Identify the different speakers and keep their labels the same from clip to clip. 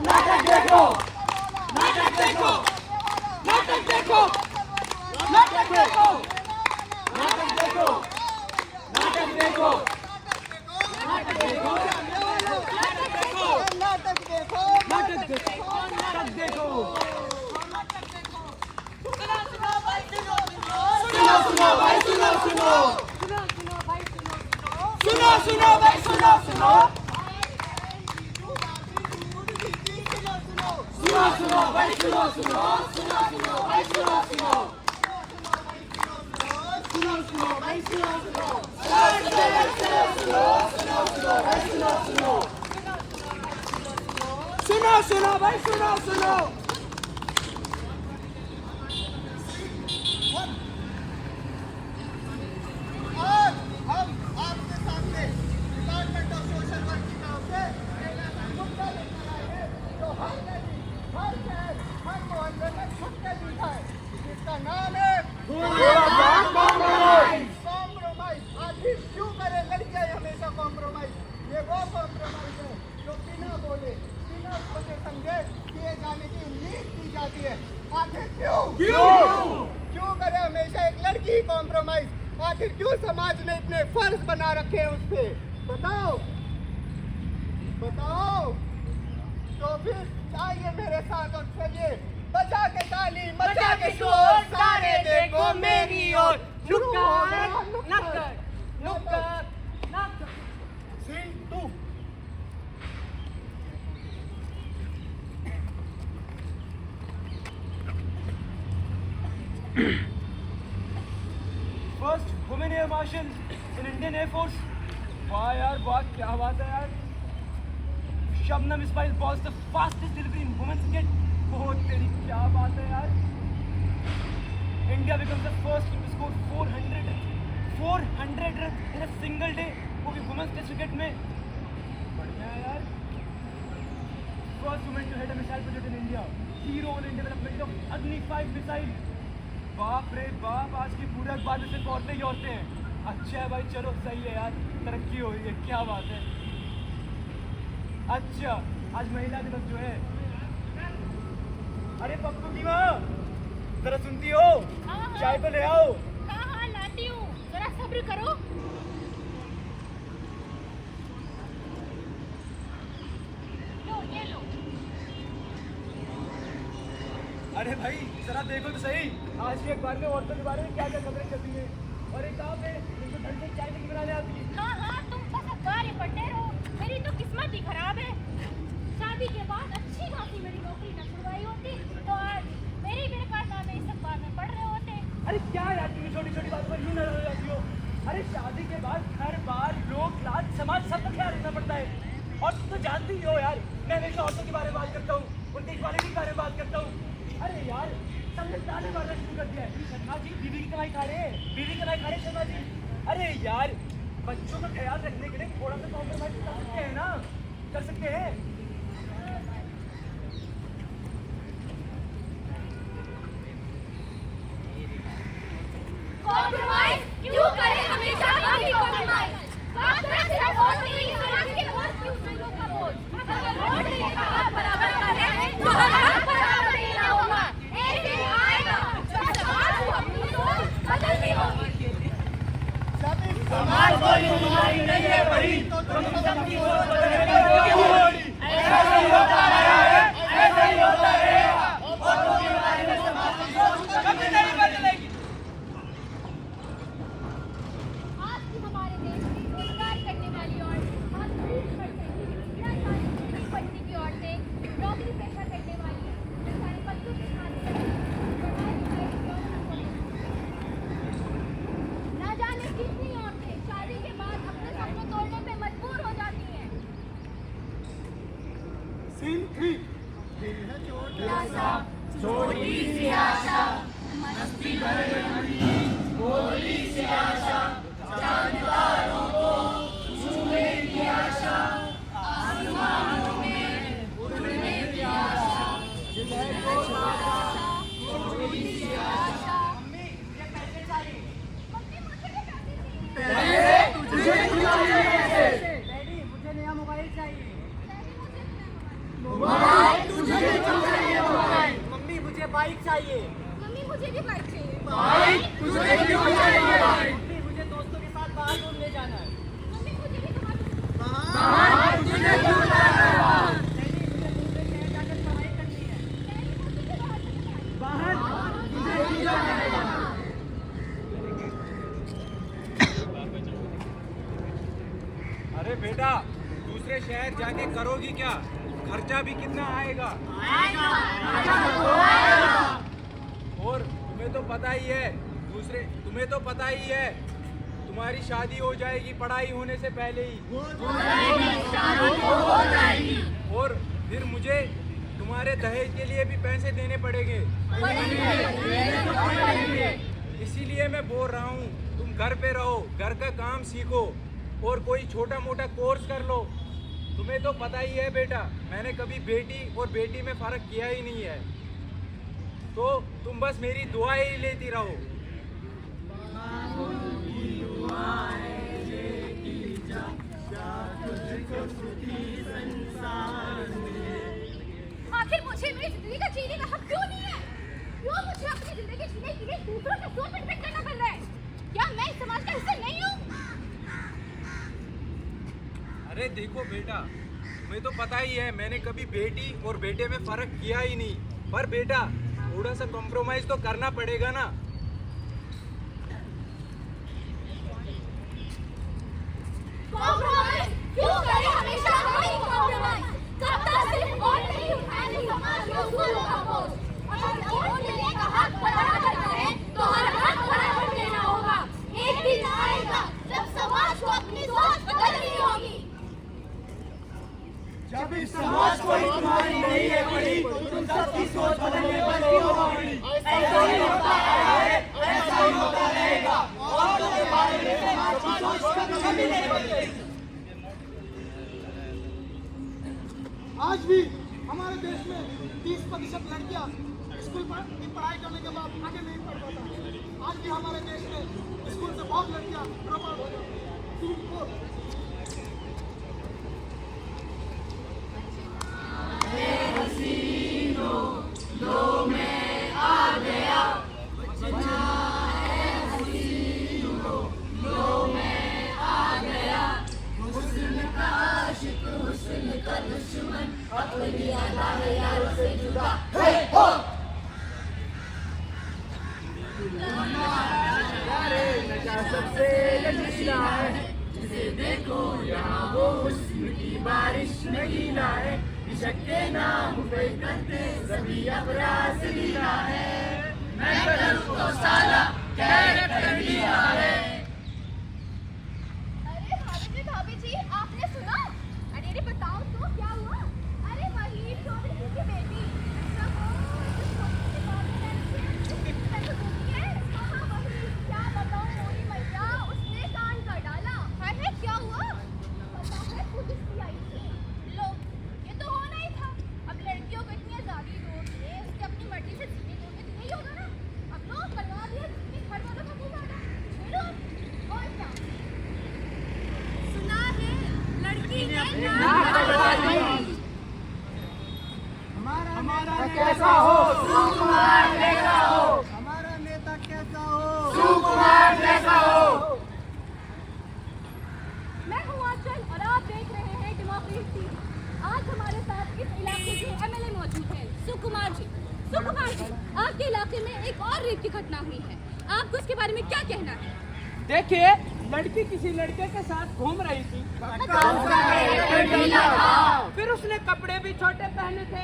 Speaker 1: नाटक देखो, नाटक देखो, नाटक देखो, नाटक देखो, नाटक देखो, नाटक देखो, नाटक देखो, नाटक देखो, नाटक देखो, नाटक देखो। सुनो सुनो भाई सुनो सुनो, सुनो सुनो भाई सुनो सुनो, सुनो सुनो भाई सुनो सुनो, सुनो सुनो भाई सुनो सुनो, सुनो सुनो भाई सुनो सुनो, सुनो सुनो भाई सुनो सुनो।
Speaker 2: आज हम आपके सामने डिपार्टमेंट ऑफ सोशल वर्क की तरफ से एक ऐसा मुद्दा लेकर आए हैं जो हर गली, हर शहर, हर मोहल्ले में छुपके दिखा है, जिसका नाम है कॉम्प्रोमाइज। आखिर क्यों करे लड़कियां हमेशा कॉम्प्रोमाइज? ये वो कॉम्प्रोमाइज है जो बिना बोले, बिना सोचे समझे किए जाने की उम्मीद की जाती है। आखिर क्यों करे हमेशा एक लड़की कॉम्प्रोमाइज? आखिर क्यों समाज ने इतने फर्ज बना रखे हैं उस पे? बताओ बताओ। तो फिर आइए मेरे साथ और चलिए बजा के ताली मचा के शोर, सारे देखो मेरी ओर। Scene 2।
Speaker 1: First women air marshal in Indian air force. वाह यार वाह, क्या बात है यार। Shabnam Ismail boss the fastest delivery in women's cricket. बहुत तेरी क्या बात है यार। India becomes the first team to score 400 run in a single day, वो भी वुमेन्स टेस्ट क्रिकेट में। बढ़िया है यार। First women to head a missile project in India, hero in development of अग्नि 5 मिसाइल। बाप रे बाप, आज की पूरे अखबार में सिर्फ औरतें ही औरतें हैं। अच्छा है भाई, चलो सही है यार, तरक्की हो रही है, क्या बात है। अच्छा आज महिला दिवस जो है। अरे पप्पू की माँ जरा सुनती हो? चाय तो ले आओ।
Speaker 3: हाँ हाँ लाती हूँ, जरा सब्र करो। लो ये लो।
Speaker 1: अरे भाई जरा देखो तो सही, आज के अखबार में औरतों के बारे में क्या क्या खबरें चलती हैं। और एक काम है, तुमको ढंग से चाय नहीं बनाने आती है।
Speaker 3: हाँ हाँ तुम बस अखबार ही पढ़ते रहो, मेरी तो किस्मत ही खराब है। शादी के बाद अच्छी खासी मेरी नौकरी न छुड़वाई होती तो आज मेरे कारनामे इस अखबार में पढ़ रहे होते।
Speaker 1: अरे क्या यार, तुम छोटी छोटी बात पर यूं नाराज हो जाती हो। अरे शादी के बाद घर बार लोग लाज समाज सबका ख्याल रखना पड़ता है। और तुम तो जानती ही हो यार, मैं हमेशा औरतों के बारे में बात करता हूँ, उनकी इक्वालिटी के बारे में बात करता हूँ। अरे यार सबने ताने मारना शुरू कर दिया है। शर्मा जी बीवी की कमाई खा रहे हैं, बीवी की कमाई खा रहे हैं शर्मा जी। अरे यार बच्चों का ख्याल रखने के लिए थोड़ा सा कॉम्प्रोमाइज कर सकते हैं ना, कर सकते हैं।
Speaker 3: कॉम्प्रोमाइज क्यों करें हमेशा हम ही कॉम्प्रोमाइज? बात सिर्फ वोट नहीं, समाज के वोट क्यों लोगों का वोट? अगर वोट नहीं कहा बराबर का है तो हक बराबर ही ना होगा। एक दिन आएगा जब समाज को अपनी सोच बदलनी होगी।
Speaker 2: समाज कोई बीमारी नहीं है बड़ी, तो तुम सबकी सोच बदलने होगी। ऐसा ही होता है, ऐसा ही होता रहेगा। औरतों के बारे में समाज की सोच कभी नहीं बदलेगी।
Speaker 3: आज की हमारे देश में रोजगार करने वाली औरतें बहुत दूर बढ़ गई हैं। बिना शादी के पढ़ने की औरतें, नौकरी पेशा करने वाली, हमारे बच्चों की शादी करने वाली, पढ़ाई लिखाई की औरतें। ना जाने कितनी औरतें शादी के बाद अपने सपने तोड़ने पे मजबूर हो जाती हैं।
Speaker 2: सीन 3।
Speaker 3: छोटी सी आशा,
Speaker 2: मस्ती भरे भोली सी आशा, जानदारों को छूने की आशा, आसमानों में उड़ने की आशा, छोटी सी आशा।
Speaker 3: मम्मी मुझे भी पैसे चाहिए।
Speaker 2: पैसे तुझे क्यों चाहिए?
Speaker 1: डैडी मुझे नया मोबाइल चाहिए।
Speaker 3: डैडी मुझे भी नया मोबाइल।
Speaker 2: मोबाइल
Speaker 1: बाइक चाहिए।
Speaker 3: मम्मी मुझे भी बाइक चाहिए।
Speaker 2: तुझे क्यों चाहिए बाइक?
Speaker 1: मम्मी मुझे दोस्तों के साथ बाहर घूमने जाना है।
Speaker 3: मम्मी मुझे भी तुम्हारी
Speaker 2: कहाँ तुझे क्यों जाना है बाहर?
Speaker 1: नहीं, मुझे दूसरे शहर जाकर पढ़ाई करनी है। बाहर
Speaker 2: तुझे क्यों जाना है बाहर?
Speaker 4: अरे बेटा, दूसरे शहर जाके करोगी क्या? खर्चा भी कितना आएगा? और तुम्हें तो पता ही है, तुम्हारी शादी हो जाएगी पढ़ाई होने से पहले ही। और फिर मुझे तुम्हारे दहेज के लिए भी पैसे देने पड़ेंगे। इसीलिए मैं बोल रहा हूँ, तुम घर पे रहो, घर का काम सीखो और कोई छोटा मोटा कोर्स कर लो। तुम्हें तो पता ही है बेटा, मैंने कभी बेटी और बेटी में फर्क किया ही नहीं है। तो तुम बस मेरी दुआएं ही लेती रहो।
Speaker 3: आखिर मुझे मेरी जिंदगी का जीने का हक क्यों नहीं है? क्यों मुझे अपनी जिंदगी जीने के लिए दूसरों के सोच पर डिपेंड करना पड़ रहा है? क्या मैं इस समाज का हिस्सा नहीं हूँ?
Speaker 4: अरे देखो बेटा, तुम्हें तो पता ही है मैंने कभी बेटी और बेटे में फर्क किया ही नहीं। पर बेटा, थोड़ा सा कॉम्प्रोमाइज तो करना पड़ेगा ना।
Speaker 3: कॉम्प्रोमाइज क्यों करें हमेशा हम ही कॉम्प्रोमाइज? कब तक सिर्फ वोट नहीं उठाने समाज में उसूलों का बोझ? अगर वोट देने का हक बराबर करें तो हर हक बराबर देना होगा। एक दिन आएगा जब समाज को अपनी सोच बदलनी होगी।
Speaker 2: जब इस समाज को तुम्हारी नहीं है पड़ी, तुम सबकी सोच बदलने पर ही होगी। ऐसा ही होता है, ऐसा ही होता रहेगा। और के बारे में समाज की सोच कभी नहीं बदलेगी।
Speaker 5: आज भी हमारे देश में 30% लड़कियां स्कूल की पढ़ाई करने के बाद आगे नहीं पढ़ पाता। आज भी हमारे देश में स्कूल से बहुत लड़कियां ड्रॉप आउट हो जाती हैं।
Speaker 2: सबसे लचीला है, जिसे देखो यहाँ वो हुस्न की बारिश में गीला है। इश्क के नाम पे करते सभी अब रासलीला है। मैं करूँ तो साला कैरेक्टर लिया है।
Speaker 3: अरे भाभी भाभी जी, आपने सुना? अरे बताओ तो क्या हुआ? अरे वही चौधरी की बेटी क्या बताऊं मोरी मैया, उसने कांड कर डाला। है क्या हुआ? पता है पुलिस भी आई थी। लो, ये तो होना ही था। अब लड़कियों को इतनी आजादी दोगे, उसके अपनी मर्जी से जीने दोगे तो यही होगा ना। अब तो करवा दिया घर वालों का मुंह मारा। छोड़ो और क्या? सुना है लड़की ने
Speaker 2: हमारा कैसा हो सुकुमार जैसा हो।
Speaker 5: हमारा नेता कैसा हो?
Speaker 2: सुकुमार जैसा हो।
Speaker 3: मैं हूँ आंचल और आप देख रहे हैं डेमोक्रेसी। आज हमारे साथ इस इलाके के एमएलए मौजूद हैं, सुकुमार जी। सुकुमार जी, आपके इलाके में एक और रेप की घटना हुई है, आपको इसके बारे में क्या कहना है?
Speaker 1: देखिए, लड़की किसी लड़के के साथ घूम रही थी, फिर उसने कपड़े भी छोटे पहने थे।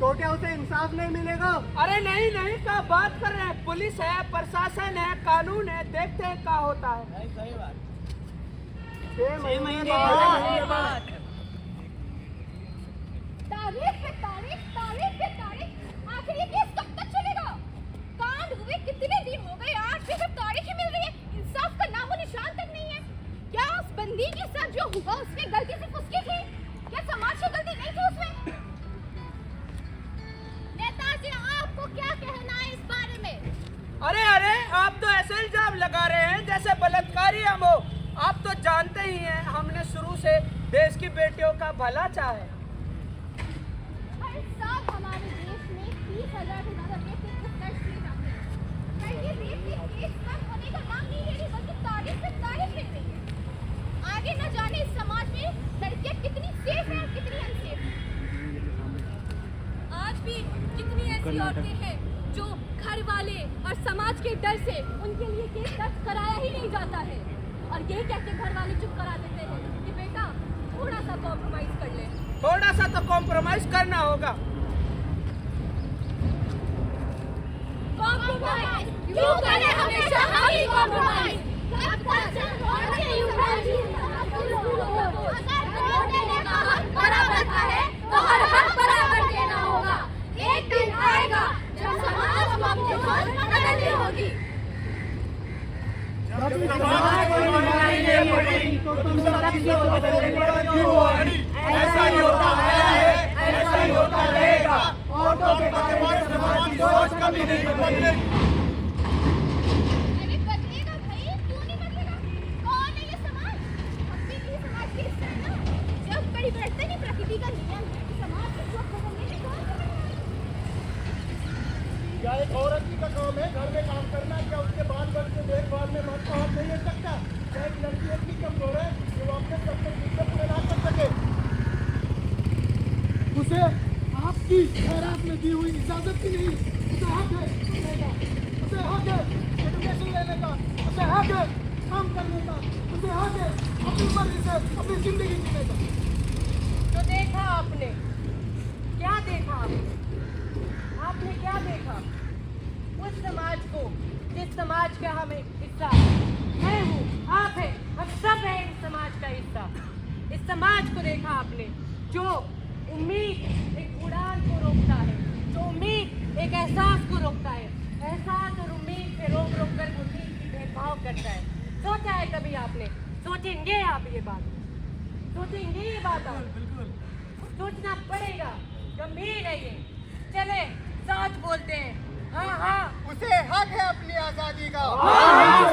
Speaker 5: तो क्या उसे इंसाफ नहीं मिलेगा?
Speaker 1: अरे नहीं नहीं, क्या बात कर रहे हैं? पुलिस है, प्रशासन है, कानून है, देखते हैं क्या होता है।
Speaker 5: 6 महीने बाद
Speaker 3: तारीख पे तारीख, तारीख पे तारीख, आखिर ये केस कब तक चलेगा? कांड हुए कितने दिन हो गए, आज भी सिर्फ तारीख ही मिल रही है। इंसाफ का नामो निशान तक नहीं है। क्या उस बंदी के साथ जो हुआ उसमें गलती सिर्फ उसकी थी? क्या समाज की गलती नहीं थी उसमें? नेताजी, आपको क्या कहना है इस बारे में?
Speaker 1: अरे अरे, आप तो ऐसे इल्जाम लगा रहे हैं जैसे बलात्कारी हम हो।
Speaker 2: आप तो जानते ही हैं हमने शुरू से देश की बेटियों का भला चाहा है।
Speaker 3: हर साल हमारे देश में 30,000 से ज्यादा रेप के केस दर्ज किए जाते हैं। पर ये रेप के केस कम होने का नाम नहीं ले रही, बल्कि तारीफ पे तारीफ मिल रही है। आगे न जाने इस समाज में लड़कियां कितनी सेफ हैं और कितनी अनसेफ हैं। आज भी कितनी ऐसी औरतें हैं जो घर वाले और समाज के डर से उनके लिए केस दर्ज कराया ही नहीं जाता है, और यही कह के घर वाले चुप करा देते हैं कि बेटा थोड़ा सा कॉम्प्रोमाइज कर ले।
Speaker 2: थोड़ा सा तो कॉम्प्रोमाइज करना होगा।
Speaker 3: कॉम्प्रोमाइज क्यों करें हमेशा हम ही कॉम्प्रोमाइज? अगर वोट देने का हक बराबर का है तो हर हक बराबर देना होगा। एक दिन आएगा जब समाज को अपनी सोच बदलनी होगी।
Speaker 1: ऐसा ही होता है, ऐसा ही होता रहेगा। औरतों के बारे में समाज की सोच कभी नहीं बदलेगी।
Speaker 3: अरे बदलेगा भाई, क्यों नहीं बदलेगा? कौन है ये समाज? हम भी इसी समाज के हिस्से हैं ना। जब परिवर्तन ही प्रकृति का नियम है, समाज को क्यों बदलने में कौन सा बदलाव?
Speaker 5: क्या एक औरत की का काम है घर में काम करना? क्या उसके बाल बच्चे देखभाल में मत हाथ नहीं ले सकता? क्या एक लड़की इतनी कमजोर है कि वो अपने सबसे चीजें पूरे ना कर सके? उसे आपकी खैरात में दी हुई इजाजत की नहीं, उसे हक है पढ़ने का, उसे हक है एजुकेशन लेने का, उसे हक है काम करने का, उसे हक है अपनी मर्जी से अपनी जिंदगी जीने का।
Speaker 2: तो देखा आपने, क्या देखा आपने? आपने क्या देखा? उस समाज को जिस समाज का हमें हिस्सा है। मैं हूँ, आप हैं, हम सब हैं इस समाज का हिस्सा। इस समाज को देखा आपने जो उम्मीद एक उड़ान को रोकता है, जो उम्मीद एक एहसास को रोकता है, एहसास और उम्मीद पे रोक रोक कर उम्मीद की भेदभाव करता है। सोचा है कभी आपने? सोचेंगे आप ये बात? सोचेंगे ये बात आप? सोचना पड़ेगा, गंभीर है ये। चले सच बोलते हैं। हाँ हाँ,
Speaker 5: उसे हक है अपनी आजादी का।
Speaker 2: हाँ, हाँ,